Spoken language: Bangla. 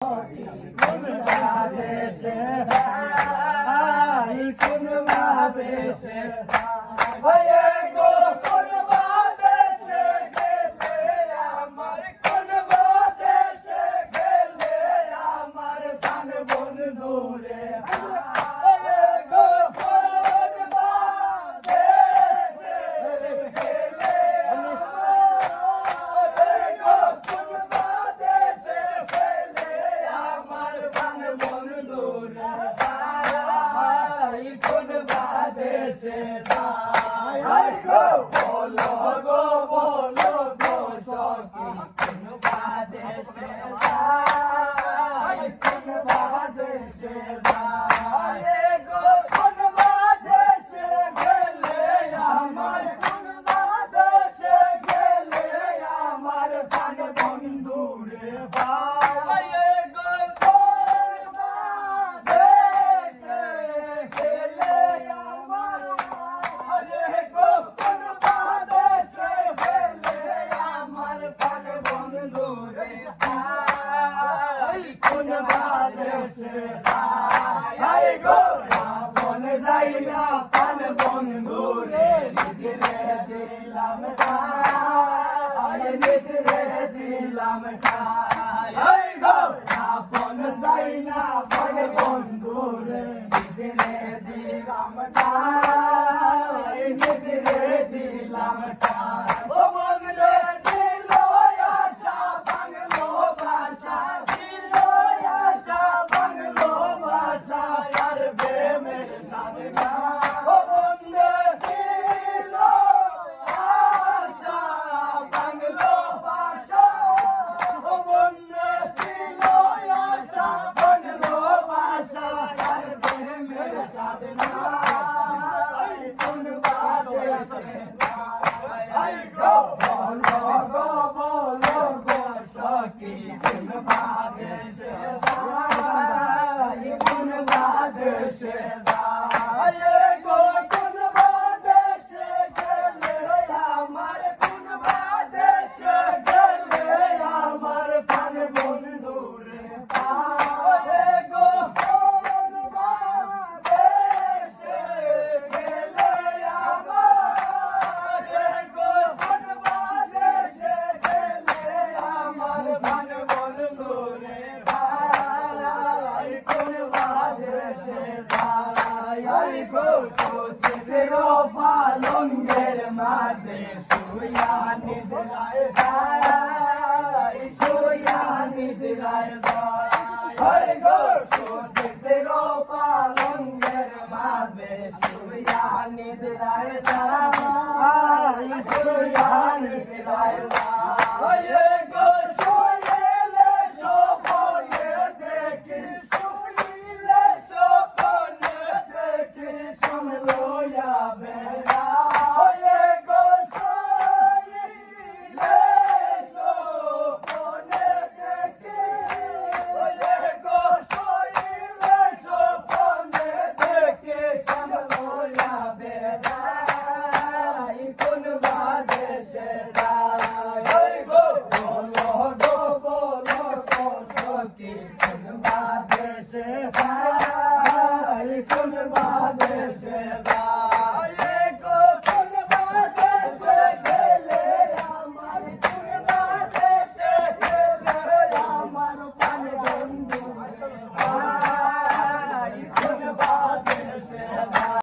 কোন বাদেশে ভাই কোন বাদেশে ভাই গো কোন বাদেশে গেলে আমার কোন বাদেশে গেলে আমার প্রাণ বন্ধু রে গো কোন বাদেশে গেলে গো কোন বাদেশে গেলে আমার প্রাণ বন্ধু রে ভাই কোন বাদেশে ভাই গো বলো গো সখী কোন বাদেশে ভাই কোন বাদেশে ভাই গো কোন বাদেশে গেলে আমার কোন বাদেশে গেলে আমার প্রাণ বন্ধু রে ভাই গো কোন বাদেশে গেলে আমার গো কোন বাদেশে গেলে আমার প্রাণ বন্ধু রে ভাই কোন বাদেশে ভাই গো আপন যাই না প্রাণ বন্ধু রে নিজরে দিলাম ঠাই নিজরে দিলাম ঠাই গো আপন যাই না প্রাণ বন্ধু রে নিজরে দিলাম ঠাই নিজরে দিলাম ঠাই ও মন রে দিল আশা বাংলো ভাষা দিল আশা বাংলো ভাষা আর প্রেমের সাধনা ও মন রে দিল আশা বাংলো ভাষা ও মন রে দিল আশা বাংলো ভাষা আর প্রেমের সাধনা কোন বাদেশে ভাই গো বলো গো সখী কোন বাদেশে ভাই কোন বাদেশে ভাই গো কোন বাদেশে গেলে আমার কোন বাদেশে গেলে আমার প্রাণ বন্ধু রে ভাই গো কোন বাদেশে গেলে আমার গো কোন বাদেশে গেলে আমার প্রাণ বন্ধু রে ভাই কোন বাদেশে ভাই গো সোচের পালঙ্গের মাঝে শুয়া নিদ্রায় ভাই শুয়া নিদ্রায় ভাই গো সোচের পালঙ্গের মাঝে শুয়া নিদ্রায় ভাই শুয়া নিদ্রায় ভাই গো শুইলে স্বপ্নে দেখি শুইলে স্বপ্নে দেখি শুনলো যাবে ভাই গো শুইলে স্বপ্নে দেখি ভাই গো শুইলে স্বপ্নে দেখি শুনলো যাবে ভাই কোন বাদেশে ভাই গো বলো গো সখী কোন বাদেশে ভাই কোন বাদেশে ভাই